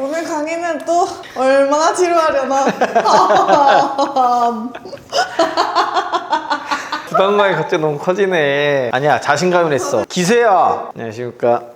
오늘 강의는 또 얼마나 지루하려나. 부담감이 갑자기 너무 커지네. 아니야, 자신감이 냈어. 기세야. 안녕하십니까.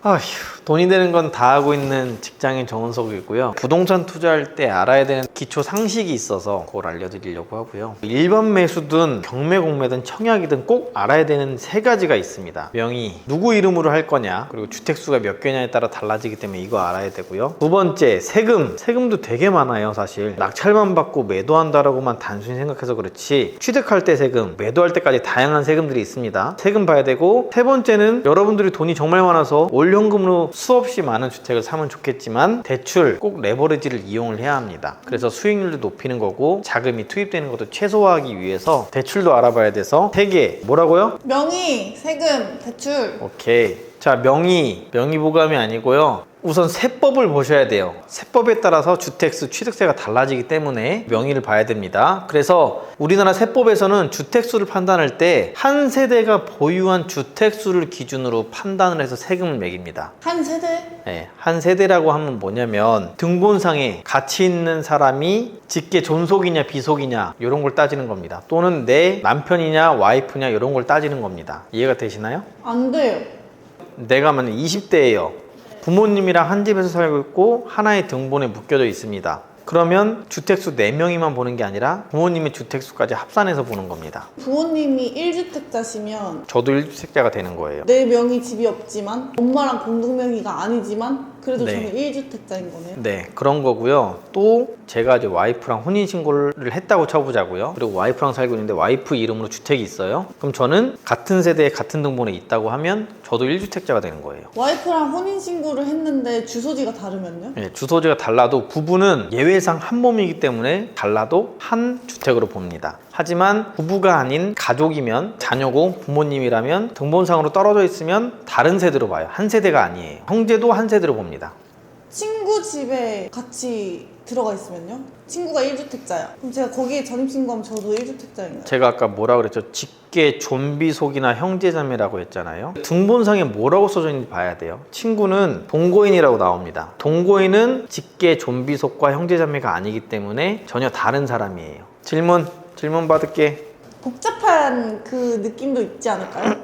아휴, 돈이 되는 건 다 하고 있는 직장인 정은석이고요. 부동산 투자할 때 알아야 되는 기초 상식이 있어서 그걸 알려드리려고 하고요. 일반 매수든 경매 공매든 청약이든 꼭 알아야 되는 세 가지가 있습니다. 명의, 누구 이름으로 할 거냐, 그리고 주택수가 몇 개냐에 따라 달라지기 때문에 이거 알아야 되고요. 두 번째, 세금. 세금도 되게 많아요. 사실 낙찰만 받고 매도한다라고만 단순히 생각해서 그렇지, 취득할 때 세금, 매도할 때까지 다양한 세금들이 있습니다. 세금 봐야 되고, 세 번째는 여러분들이 돈이 정말 많아서 올 현금으로 수없이 많은 주택을 사면 좋겠지만 대출, 꼭 레버리지를 이용을 해야 합니다. 그래서 수익률도 높이는 거고 자금이 투입되는 것도 최소화하기 위해서 대출도 알아봐야 돼서 세 개. 뭐라고요? 명의, 세금, 대출. 오케이. 자, 명의보감이 아니고요. 우선 세법을 보셔야 돼요. 세법에 따라서 주택수, 취득세가 달라지기 때문에 명의를 봐야 됩니다. 그래서 우리나라 세법에서는 주택수를 판단할 때 한 세대가 보유한 주택수를 기준으로 판단을 해서 세금을 매깁니다. 한 세대? 네, 한 세대라고 하면 뭐냐면 등본상에 가치 있는 사람이 직계 존속이냐 비속이냐 이런 걸 따지는 겁니다. 또는 내 남편이냐 와이프냐 이런 걸 따지는 겁니다. 이해가 되시나요? 안 돼요. 내가 만약 20대예요. 부모님이랑 한 집에서 살고 있고 하나의 등본에 묶여져 있습니다. 그러면 주택수 4명이만 보는 게 아니라 부모님의 주택수까지 합산해서 보는 겁니다. 부모님이 1주택자시면 저도 1주택자가 되는 거예요. 내 명의 집이 없지만 엄마랑 공동명의가 아니지만 그래도 네. 저는 1주택자인 거네요. 네, 그런 거고요. 또 제가 이제 와이프랑 혼인신고를 했다고 쳐보자고요. 그리고 와이프랑 살고 있는데 와이프 이름으로 주택이 있어요. 그럼 저는 같은 세대에 같은 등본에 있다고 하면 저도 1주택자가 되는 거예요. 와이프랑 혼인신고를 했는데 주소지가 다르면요? 네, 주소지가 달라도 부부는 예외상 한 몸이기 때문에 달라도 한 주택으로 봅니다. 하지만 부부가 아닌 가족이면, 자녀고 부모님이라면 등본상으로 떨어져 있으면 다른 세대로 봐요. 한 세대가 아니에요. 형제도 한 세대로 봅니다. 친구 집에 같이 들어가 있으면요? 친구가 1주택자야. 그럼 제가 거기에 전입신고하면 저도 1주택자인가요? 제가 아까 뭐라 그랬죠? 직계, 존비속이나 형제자매라고 했잖아요. 등본상에 뭐라고 써져 있는지 봐야 돼요. 친구는 동거인이라고 나옵니다. 동거인은 직계, 존비속과 형제자매가 아니기 때문에 전혀 다른 사람이에요. 질문 받을게. 복잡한 그 느낌도 있지 않을까요?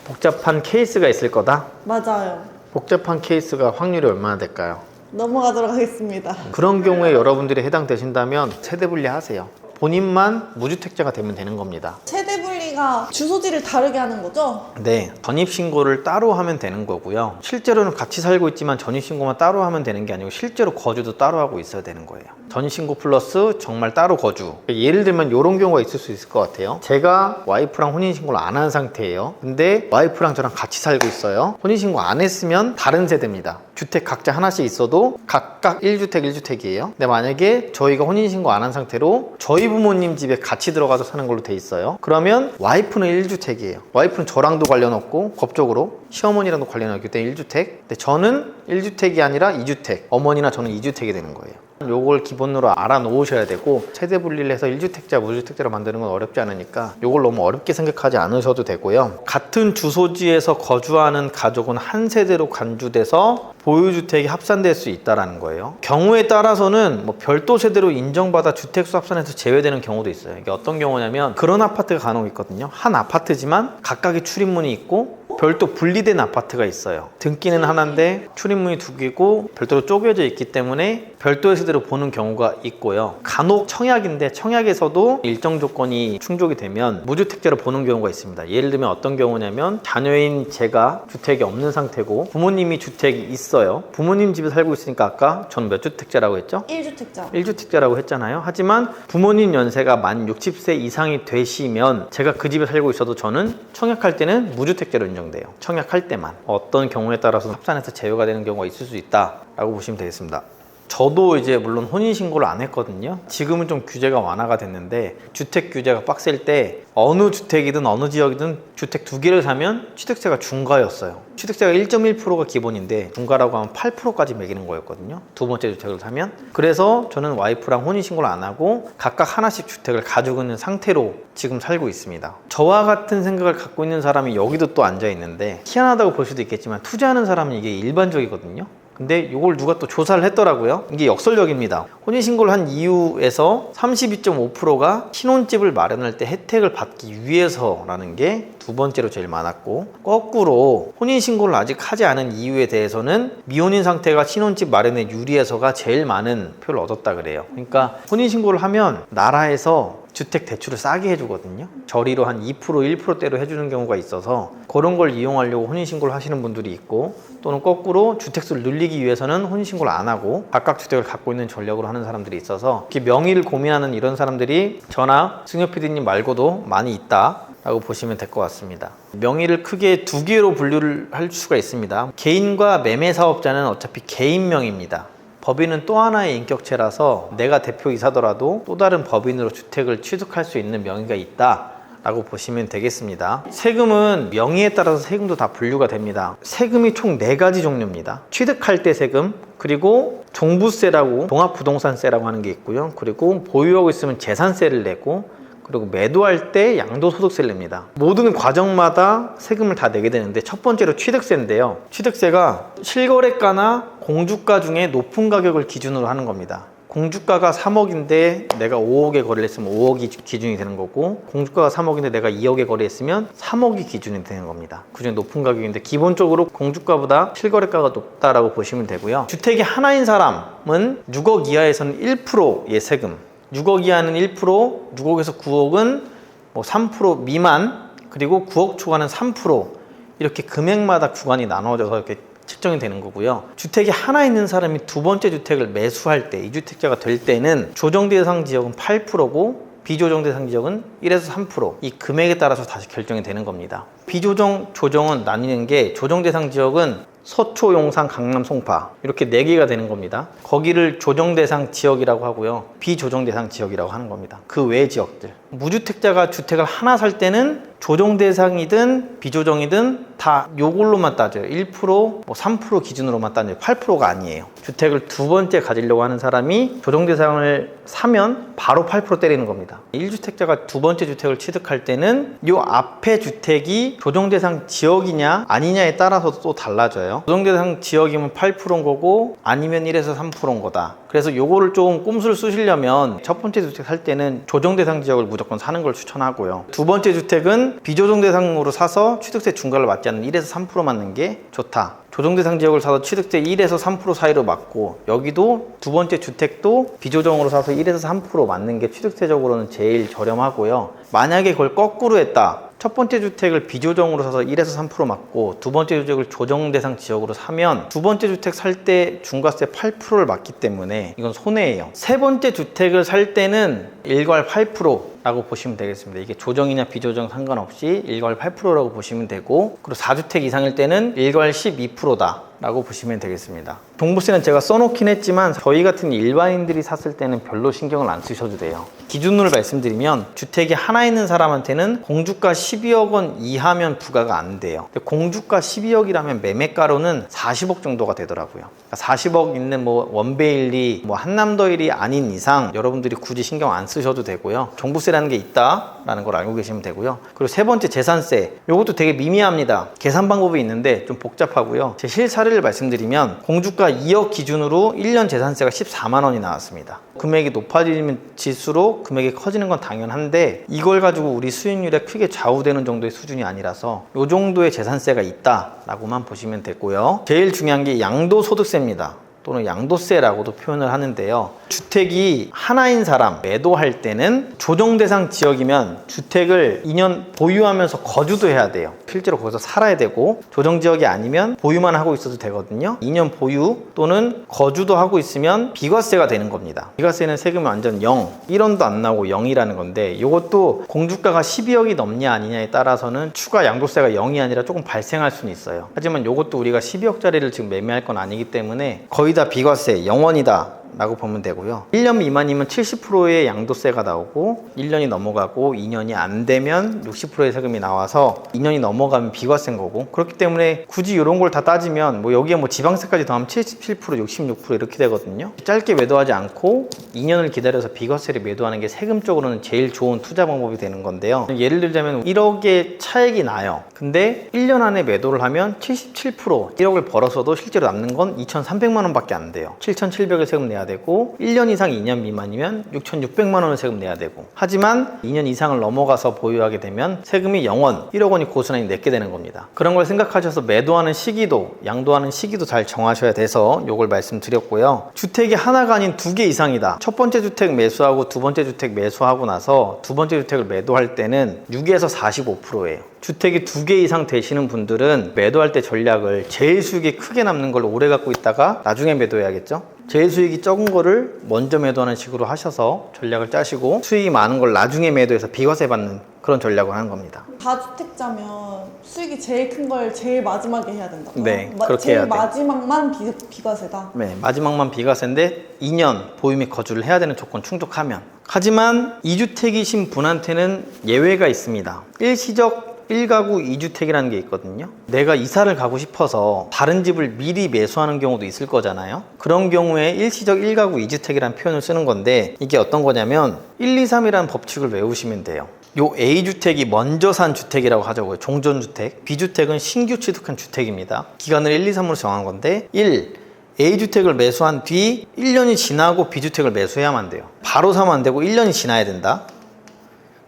복잡한 케이스가 있을 거다? 맞아요. 복잡한 케이스가 확률이 얼마나 될까요? 넘어가도록 하겠습니다. 그런 경우에 여러분들이 해당되신다면 세대 분리하세요. 본인만 무주택자가 되면 되는 겁니다. 세대 분리가 주소지를 다르게 하는 거죠? 네, 전입신고를 따로 하면 되는 거고요. 실제로는 같이 살고 있지만 전입신고만 따로 하면 되는 게 아니고 실제로 거주도 따로 하고 있어야 되는 거예요. 전입신고 플러스 정말 따로 거주. 예를 들면 이런 경우가 있을 수 있을 것 같아요. 제가 와이프랑 혼인신고를 안 한 상태예요. 근데 와이프랑 저랑 같이 살고 있어요. 혼인신고 안 했으면 다른 세대입니다. 주택 각자 하나씩 있어도 각각 1주택 1주택이에요. 근데 만약에 저희가 혼인신고 안 한 상태로 저희 부모님 집에 같이 들어가서 사는 걸로 돼 있어요. 그러면 와이프는 1주택이에요. 와이프는 저랑도 관련 없고 법적으로 시어머니랑도 관련 없기 때문에 1주택. 근데 저는 1주택이 아니라 2주택. 어머니나 저는 2주택이 되는 거예요. 요걸 기본으로 알아 놓으셔야 되고, 세대 분리를 해서 1주택자, 무주택자로 만드는 건 어렵지 않으니까 요걸 너무 어렵게 생각하지 않으셔도 되고요. 같은 주소지에서 거주하는 가족은 한 세대로 간주돼서 보유주택이 합산될 수 있다는 거예요. 경우에 따라서는 뭐 별도 세대로 인정받아 주택수 합산에서 제외되는 경우도 있어요. 이게 어떤 경우냐면 그런 아파트가 간혹 있거든요. 한 아파트지만 각각의 출입문이 있고 별도 분리된 아파트가 있어요. 등기는 하나인데 출입문이 두 개고 별도로 쪼개져 있기 때문에 별도의 세대로 보는 경우가 있고요. 간혹 청약인데 청약에서도 일정 조건이 충족이 되면 무주택자로 보는 경우가 있습니다. 예를 들면 어떤 경우냐면 자녀인 제가 주택이 없는 상태고 부모님이 주택이 있어요. 부모님 집에 살고 있으니까 아까 전 몇 주택자라고 했죠? 1주택자. 1주택자라고 했잖아요. 하지만 부모님 연세가 만 60세 이상이 되시면 제가 그 집에 살고 있어도 저는 청약할 때는 무주택자로 인정돼요. 청약할 때만. 어떤 경우에 따라서 합산해서 제외가 되는 경우가 있을 수 있다라고 보시면 되겠습니다. 저도 이제 물론 혼인신고를 안 했거든요. 지금은 좀 규제가 완화가 됐는데 주택 규제가 빡셀 때 어느 주택이든 어느 지역이든 주택 2개를 사면 취득세가 중과였어요. 취득세가 1.1%가 기본인데 중과라고 하면 8%까지 매기는 거였거든요. 두 번째 주택을 사면. 그래서 저는 와이프랑 혼인신고를 안 하고 각각 하나씩 주택을 가지고 있는 상태로 지금 살고 있습니다. 저와 같은 생각을 갖고 있는 사람이 여기도 또 앉아 있는데 희한하다고 볼 수도 있겠지만 투자하는 사람은 이게 일반적이거든요. 근데 이걸 누가 또 조사를 했더라고요. 이게 역설적입니다. 혼인신고를 한 이유에서 32.5%가 신혼집을 마련할 때 혜택을 받기 위해서라는 게 두 번째로 제일 많았고, 거꾸로 혼인신고를 아직 하지 않은 이유에 대해서는 미혼인 상태가 신혼집 마련에 유리해서가 제일 많은 표를 얻었다 그래요. 그러니까 혼인신고를 하면 나라에서 주택 대출을 싸게 해주거든요. 저리로 한 2%, 1%대로 해주는 경우가 있어서 그런 걸 이용하려고 혼인신고를 하시는 분들이 있고, 또는 거꾸로 주택수를 늘리기 위해서는 혼인신고를 안 하고 각각 주택을 갖고 있는 전략으로 하는 사람들이 있어서 이렇게 명의를 고민하는 이런 사람들이 저나 승엽 PD님 말고도 많이 있다 라고 보시면 될 것 같습니다. 명의를 크게 두 개로 분류를 할 수가 있습니다. 개인과 매매사업자는 어차피 개인명입니다. 법인은 또 하나의 인격체라서 내가 대표이사더라도 또 다른 법인으로 주택을 취득할 수 있는 명의가 있다 라고 보시면 되겠습니다. 세금은 명의에 따라서 세금도 다 분류가 됩니다. 세금이 총 4가지 종류입니다. 취득할 때 세금, 그리고 종부세라고 종합부동산세라고 하는 게 있고요. 그리고 보유하고 있으면 재산세를 내고, 그리고 매도할 때 양도소득세를 냅니다. 모든 과정마다 세금을 다 내게 되는데, 첫 번째로 취득세인데요. 취득세가 실거래가나 공주가 중에 높은 가격을 기준으로 하는 겁니다. 공주가가 3억인데 내가 5억에 거래를 했으면 5억이 기준이 되는 거고, 공주가가 3억인데 내가 2억에 거래했으면 3억이 기준이 되는 겁니다. 그중에 높은 가격인데 기본적으로 공주가보다 실거래가가 높다라고 보시면 되고요. 주택이 하나인 사람은 6억 이하에서는 1%의 세금, 6억 이하는 1%, 6억에서 9억은 뭐 3% 미만, 그리고 9억 초과는 3%, 이렇게 금액마다 구간이 나눠져서 이렇게 측정이 되는 거고요. 주택이 하나 있는 사람이 두 번째 주택을 매수할 때, 2주택자가 될 때는 조정 대상 지역은 8%고 비조정 대상 지역은 1에서 3%, 이 금액에 따라서 다시 결정이 되는 겁니다. 비조정, 조정은 나뉘는 게, 조정 대상 지역은 서초, 용산, 강남, 송파 이렇게 4개가 되는 겁니다. 거기를 조정 대상 지역이라고 하고요. 비조정 대상 지역이라고 하는 겁니다. 그 외 지역들. 무주택자가 주택을 하나 살 때는 조정 대상이든 비조정이든 다 요걸로만 따져요. 1%, 뭐 3% 기준으로만 따져요. 8%가 아니에요. 주택을 두 번째 가지려고 하는 사람이 조정 대상을 사면 바로 8% 때리는 겁니다. 1주택자가 두 번째 주택을 취득할 때는 요 앞에 주택이 조정 대상 지역이냐 아니냐에 따라서 또 달라져요. 조정 대상 지역이면 8%인 거고, 아니면 1에서 3%인 거다. 그래서 요거를 좀 꼼수를 쓰시려면 첫 번째 주택 살 때는 조정 대상 지역을 무조건 사는 걸 추천하고요. 두 번째 주택은 비조정 대상으로 사서 취득세 중과를 맞지 않는 1에서 3% 맞는 게 좋다. 조정 대상 지역을 사서 취득세 1에서 3% 사이로 맞고, 여기도 두 번째 주택도 비조정으로 사서 1에서 3% 맞는 게 취득세적으로는 제일 저렴하고요. 만약에 그걸 거꾸로 했다. 첫 번째 주택을 비조정으로 사서 1에서 3% 맞고 두 번째 주택을 조정 대상 지역으로 사면 두 번째 주택 살 때 중과세 8%를 맞기 때문에 이건 손해예요. 세 번째 주택을 살 때는 일괄 8%라고 보시면 되겠습니다. 이게 조정이냐 비조정 상관없이 일괄 8%라고 보시면 되고, 그리고 4주택 이상일 때는 일괄 12%다 라고 보시면 되겠습니다. 종부세는 제가 써놓긴 했지만 저희 같은 일반인들이 샀을 때는 별로 신경을 안 쓰셔도 돼요. 기준으로 말씀드리면 주택이 하나 있는 사람한테는 공주가 12억 원 이하면 부과가 안 돼요. 근데 공주가 12억이라면 매매가로는 40억 정도가 되더라고요. 그러니까 40억 있는 뭐 원베일리, 뭐 한남더일이 아닌 이상 여러분들이 굳이 신경 안 쓰셔도 되고요. 종부세라는 게 있다라는 걸 알고 계시면 되고요. 그리고 세 번째 재산세, 이것도 되게 미미합니다. 계산 방법이 있는데 좀 복잡하고요. 제 실사례를 말씀드리면 공주가 2억 기준으로 1년 재산세가 14만 원이 나왔습니다. 금액이 높아지면 질수록 금액이 커지는 건 당연한데, 이걸 가지고 우리 수익률에 크게 좌우되는 정도의 수준이 아니라서 이 정도의 재산세가 있다라고만 보시면 되고요. 제일 중요한 게 양도소득세입니다. 또는 양도세라고도 표현을 하는데요. 주택이 하나인 사람 매도할 때는 조정 대상 지역이면 주택을 2년 보유하면서 거주도 해야 돼요. 실제로 거기서 살아야 되고, 조정 지역이 아니면 보유만 하고 있어도 되거든요. 2년 보유 또는 거주도 하고 있으면 비과세가 되는 겁니다. 비과세는 세금이 완전 0, 1원도 안 나오고 0이라는 건데, 이것도 공주가가 12억이 넘냐 아니냐에 따라서는 추가 양도세가 0이 아니라 조금 발생할 수는 있어요. 하지만 이것도 우리가 12억짜리를 지금 매매할 건 아니기 때문에 거의 다 비과세 0원이다 라고 보면 되고요. 1년 미만이면 70%의 양도세가 나오고 1년이 넘어가고 2년이 안 되면 60%의 세금이 나와서 2년이 넘어가면 비과세인 거고, 그렇기 때문에 굳이 이런 걸 다 따지면 뭐 여기에 뭐 지방세까지 더하면 77%, 66% 이렇게 되거든요. 짧게 매도하지 않고 2년을 기다려서 비과세를 매도하는 게 세금적으로는 제일 좋은 투자 방법이 되는 건데요. 예를 들자면 1억의 차액이 나요. 근데 1년 안에 매도를 하면 77%, 1억을 벌어서도 실제로 남는 건 2,300만 원밖에 안 돼요. 7,700을 세금 내야 되고 1년 이상 2년 미만이면 6,600만 원을 세금 내야 되고, 하지만 2년 이상을 넘어가서 보유하게 되면 세금이 0원, 1억 원이 고스란히 내게 되는 겁니다. 그런 걸 생각하셔서 매도하는 시기도, 양도하는 시기도 잘 정하셔야 돼서 요걸 말씀드렸고요. 주택이 하나가 아닌 2개 이상이다. 첫 번째 주택 매수하고 두 번째 주택 매수하고 나서 두 번째 주택을 매도할 때는 6에서 45%예요. 주택이 2개 이상 되시는 분들은 매도할 때 전략을 제일 수익이 크게 남는 걸 오래 갖고 있다가 나중에 매도해야겠죠. 제일 수익이 적은 거를 먼저 매도하는 식으로 하셔서 전략을 짜시고, 수익이 많은 걸 나중에 매도해서 비과세 받는 그런 전략을 하는 겁니다. 다주택자면 수익이 제일 큰 걸 제일 마지막에 해야 된다고요? 네, 그렇게 제일 해야 돼요. 마지막만 비과세다? 네, 마지막만 비과세인데 2년 보유 및 거주를 해야 되는 조건 충족하면. 하지만 2주택이신 분한테는 예외가 있습니다. 일시적 1가구 2주택이라는 게 있거든요. 내가 이사를 가고 싶어서 다른 집을 미리 매수하는 경우도 있을 거잖아요. 그런 경우에 일시적 1가구 2주택이라는 표현을 쓰는 건데, 이게 어떤 거냐면 1, 2, 3이라는 법칙을 외우시면 돼요. 요 A주택이 먼저 산 주택이라고 하자고요. 종전주택. B주택은 신규 취득한 주택입니다. 기간을 1, 2, 3으로 정한 건데, 1. A주택을 매수한 뒤 1년이 지나고 B주택을 매수해야만 돼요. 바로 사면 안 되고 1년이 지나야 된다.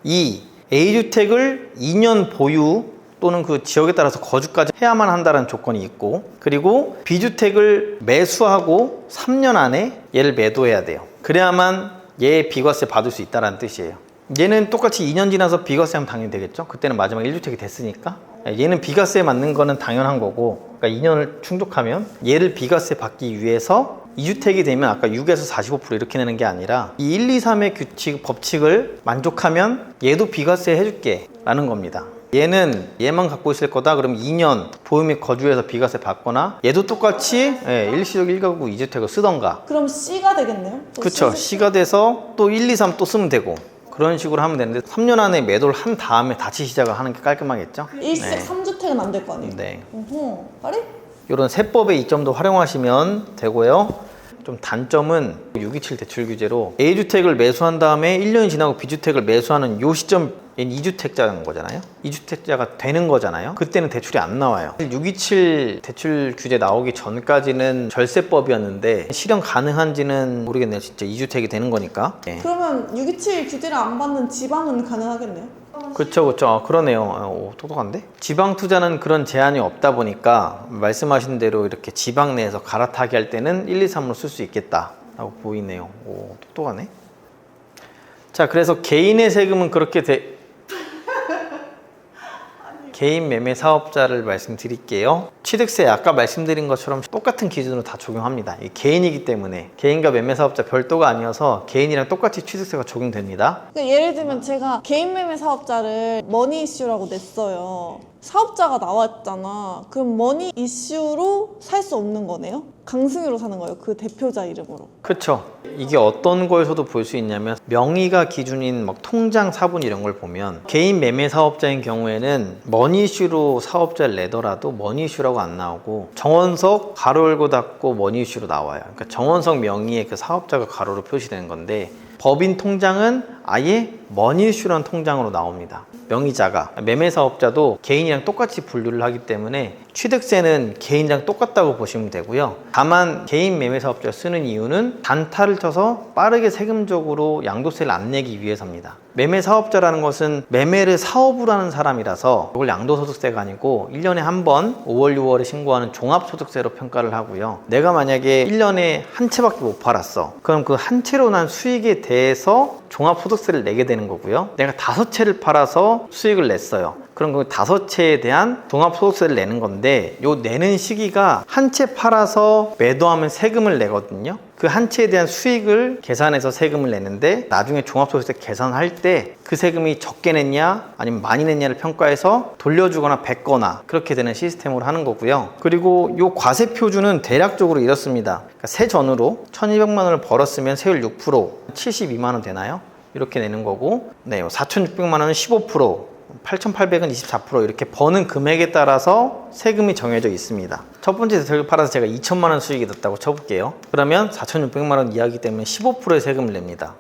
2. A주택을 2년 보유 또는 그 지역에 따라서 거주까지 해야만 한다는 조건이 있고, 그리고 B주택을 매수하고 3년 안에 얘를 매도해야 돼요. 그래야만 얘 비과세 받을 수 있다는 뜻이에요. 얘는 똑같이 2년 지나서 비과세 하면 당연히 되겠죠. 그때는 마지막 1주택이 됐으니까. 얘는 비과세에 맞는 거는 당연한 거고, 그러니까 2년을 충족하면 얘를 비과세 받기 위해서 2주택이 되면 아까 6에서 45% 이렇게 내는 게 아니라 이 1, 2, 3의 규칙, 법칙을 만족하면 얘도 비과세 해줄게 라는 겁니다. 얘는 얘만 갖고 있을 거다 그러면 2년 보유 및 거주해서 비과세 받거나, 얘도 똑같이 일시적 1가구 2주택을 쓰던가. 그럼 C가 되겠네요? 그쵸. C가 돼서 또 1, 2, 3 또 쓰면 되고, 그런 식으로 하면 되는데 3년 안에 매도를 한 다음에 다시 시작을 하는 게 깔끔하겠죠. 일시적 3주택은 안 될 거 아니에요? 네. 아래? 이런 세법의 이점도 활용하시면 되고요. 좀 단점은 627 대출 규제로 A주택을 매수한 다음에 1년이 지나고 B주택을 매수하는 요 시점, 얘는 2주택자인 거잖아요. 2주택자가 되는 거잖아요. 그때는 대출이 안 나와요. 627 대출 규제 나오기 전까지는 절세법이었는데 실현 가능한지는 모르겠네요. 진짜 2주택이 되는 거니까. 네. 그러면 627 규제를 안 받는 지방은 가능하겠네요? 그쵸, 그쵸. 그러네요. 오, 똑똑한데? 지방 투자는 그런 제한이 없다 보니까 말씀하신 대로 이렇게 지방 내에서 갈아타기 할 때는 1, 2, 3으로 쓸 수 있겠다라고 보이네요. 오, 똑똑하네. 자, 그래서 개인의 세금은 그렇게 개인 매매 사업자를 말씀드릴게요. 취득세 아까 말씀드린 것처럼 똑같은 기준으로 다 적용합니다. 이 개인이기 때문에 개인과 매매 사업자 별도가 아니어서 개인이랑 똑같이 취득세가 적용됩니다. 그러니까 예를 들면 제가 개인 매매 사업자를 머니 이슈라고 냈어요. 사업자가 나왔잖아. 그럼 머니 이슈로 살 수 없는 거네요? 강승유로 사는 거예요. 그 대표자 이름으로. 그쵸. 이게 어떤 거에서도 볼 수 있냐면 명의가 기준인 막 통장 사본 이런 걸 보면 개인 매매 사업자인 경우에는 머니 이슈로 사업자를 내더라도 머니 이슈라고 안 나오고 정원석 가로 열고 닫고 머니 이슈로 나와요. 그러니까 정원석 명의의 그 사업자가 가로로 표시되는 건데, 법인 통장은 아예 머니 이슈라는 통장으로 나옵니다. 명의자가. 매매 사업자도 개인이랑 똑같이 분류를 하기 때문에 취득세는 개인이랑 똑같다고 보시면 되고요. 다만 개인 매매 사업자를 쓰는 이유는 단타를 쳐서 빠르게 세금적으로 양도세를 안 내기 위해서입니다. 매매 사업자라는 것은 매매를 사업으로 하는 사람이라서 이걸 양도소득세가 아니고 1년에 한 번 5월, 6월에 신고하는 종합소득세로 평가를 하고요. 내가 만약에 1년에 한 채밖에 못 팔았어. 그럼 그 한 채로 난 수익의 대해서 종합소득세를 내게 되는 거고요. 내가 5채를 팔아서 수익을 냈어요. 그럼 그 5채에 대한 종합소득세를 내는 건데, 요 내는 시기가 한 채 팔아서 매도하면 세금을 내거든요. 그 한 채에 대한 수익을 계산해서 세금을 내는데, 나중에 종합소득세 계산할 때 그 세금이 적게 냈냐 아니면 많이 냈냐를 평가해서 돌려주거나 뱉거나 그렇게 되는 시스템으로 하는 거고요. 그리고 요 과세 표준은 대략적으로 이렇습니다. 그러니까 세전으로 1200만 원을 벌었으면 세율 6%, 72만 원 되나요? 이렇게 내는 거고, 네, 4600만 원은 15%, 8,800은 24%, 이렇게 버는 금액에 따라서 세금이 정해져 있습니다. 첫 번째 주택을 팔아서 제가 2천만 원 수익이 났다고 쳐볼게요. 그러면 4,600만 원 이하이기 때문에 15%의 세금을 냅니다.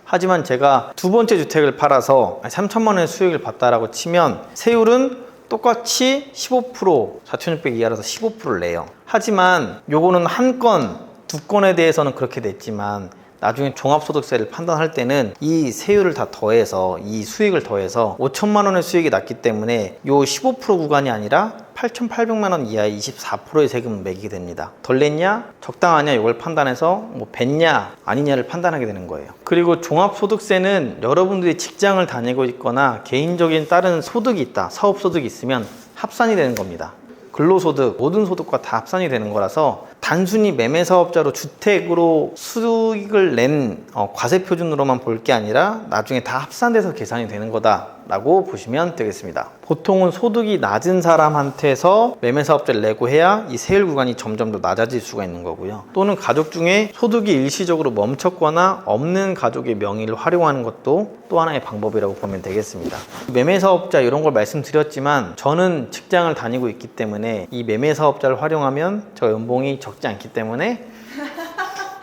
하지만 제가 두 번째 주택을 팔아서 3천만 원의 수익을 봤다라고 치면 세율은 똑같이 15%, 4,600 이하라서 15%를 내요. 하지만 요거는 한 건, 두 건에 대해서는 그렇게 냈지만 나중에 종합소득세를 판단할 때는 이 세율을 다 더해서, 이 수익을 더해서 5천만 원의 수익이 났기 때문에 요 15% 구간이 아니라 8,800만 원 이하의 24%의 세금을 매기게 됩니다. 덜 냈냐, 적당하냐, 이걸 판단해서 뭐 뱉냐 아니냐를 판단하게 되는 거예요. 그리고 종합소득세는 여러분들이 직장을 다니고 있거나 개인적인 다른 소득이 있다, 사업소득이 있으면 합산이 되는 겁니다. 근로소득, 모든 소득과 다 합산이 되는 거라서 단순히 매매사업자로 주택으로 수익을 낸 과세 표준으로만 볼 게 아니라 나중에 다 합산돼서 계산이 되는 거다라고 보시면 되겠습니다. 보통은 소득이 낮은 사람한테서 매매사업자를 내고 해야 이 세율 구간이 점점 더 낮아질 수가 있는 거고요. 또는 가족 중에 소득이 일시적으로 멈췄거나 없는 가족의 명의를 활용하는 것도 또 하나의 방법이라고 보면 되겠습니다. 매매사업자 이런 걸 말씀드렸지만 저는 직장을 다니고 있기 때문에 이 매매사업자를 활용하면 저 연봉이 적지 않기 때문에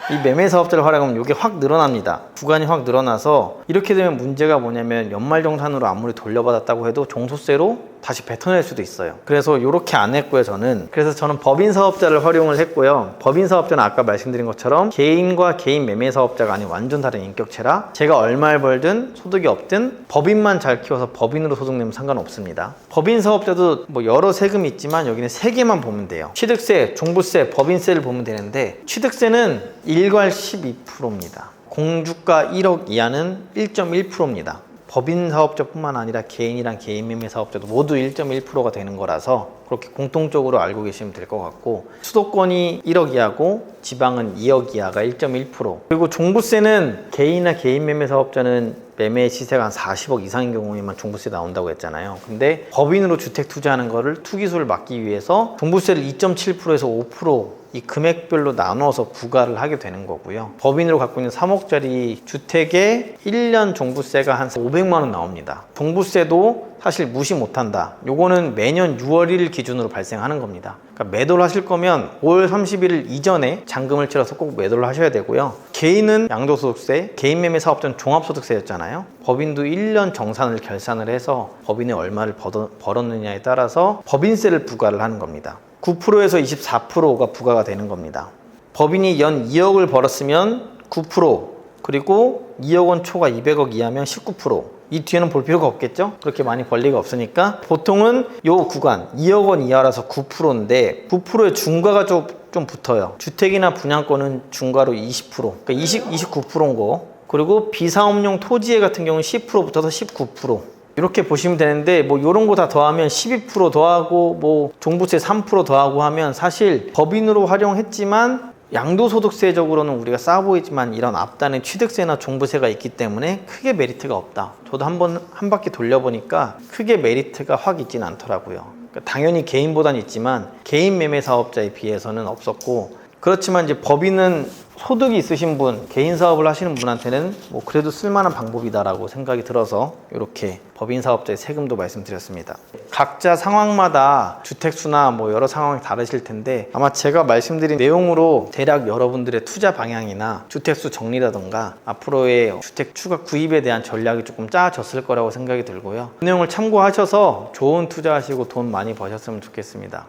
이 매매사업자를 활용하면 이게 확 늘어납니다. 구간이 확 늘어나서 이렇게 되면 문제가 뭐냐면 연말정산으로 아무리 돌려받았다고 해도 종소세로 다시 뱉어낼 수도 있어요. 그래서 이렇게 안 했고요, 저는. 그래서 저는 법인사업자를 활용을 했고요. 법인사업자는 아까 말씀드린 것처럼 개인과 개인 매매사업자가 아닌 완전 다른 인격체라 제가 얼마를 벌든 소득이 없든 법인만 잘 키워서 법인으로 소득 내면 상관없습니다. 법인사업자도 뭐 여러 세금이 있지만 여기는 3개만 보면 돼요. 취득세, 종부세, 법인세를 보면 되는데 취득세는 일괄 12%입니다. 공주가 1억 이하는 1.1%입니다. 법인 사업자뿐만 아니라 개인이랑 개인 매매 사업자도 모두 1.1%가 되는 거라서 그렇게 공통적으로 알고 계시면 될 것 같고, 수도권이 1억 이하고 지방은 2억 이하가 1.1%, 그리고 종부세는 개인이나 개인 매매 사업자는 매매 시세가 한 40억 이상인 경우에만 종부세 나온다고 했잖아요. 근데 법인으로 주택 투자하는 거를 투기수를 막기 위해서 종부세를 2.7%에서 5% 이 금액별로 나눠서 부과를 하게 되는 거고요. 법인으로 갖고 있는 3억짜리 주택에 1년 종부세가 한 500만 원 나옵니다. 종부세도 사실 무시 못한다. 요거는 매년 6월 1일 기준으로 발생하는 겁니다. 그러니까 매도를 하실 거면 5월 31일 이전에 잔금을 치러서 꼭 매도를 하셔야 되고요. 개인은 양도소득세, 개인 매매 사업자는 종합소득세였잖아요. 법인도 1년 정산을 결산을 해서 법인이 얼마를 벌었느냐에 따라서 법인세를 부과를 하는 겁니다. 9%에서 24%가 부과가 되는 겁니다. 법인이 연 2억을 벌었으면 9%, 그리고 2억 원 초과 200억 이하면 19%. 이 뒤에는 볼 필요가 없겠죠? 그렇게 많이 벌 리가 없으니까 보통은 요 구간 2억 원 이하라서 9%인데 9%의 중과가 좀 붙어요. 주택이나 분양권은 중과로 20%, 그러니까 29%인 거. 그리고 비사업용 토지에 같은 경우는 10% 붙어서 19%. 이렇게 보시면 되는데 뭐 이런 거 다 더하면 12% 더하고 뭐 종부세 3% 더하고 하면 사실 법인으로 활용했지만 양도소득세적으로는 우리가 싸 보이지만 이런 앞단에 취득세나 종부세가 있기 때문에 크게 메리트가 없다. 저도 한 바퀴 돌려보니까 크게 메리트가 확 있진 않더라고요. 그러니까 당연히 개인보다는 있지만 개인 매매 사업자에 비해서는 없었고, 그렇지만 이제 법인은 소득이 있으신 분, 개인 사업을 하시는 분한테는 뭐 그래도 쓸만한 방법이다라고 생각이 들어서 이렇게 법인 사업자의 세금도 말씀드렸습니다. 각자 상황마다 주택수나 뭐 여러 상황이 다르실 텐데 아마 제가 말씀드린 내용으로 대략 여러분들의 투자 방향이나 주택수 정리라던가 앞으로의 주택 추가 구입에 대한 전략이 조금 짜졌을 거라고 생각이 들고요. 그 내용을 참고하셔서 좋은 투자하시고 돈 많이 버셨으면 좋겠습니다.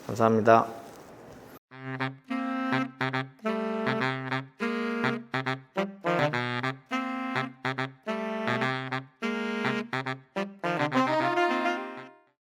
감사합니다.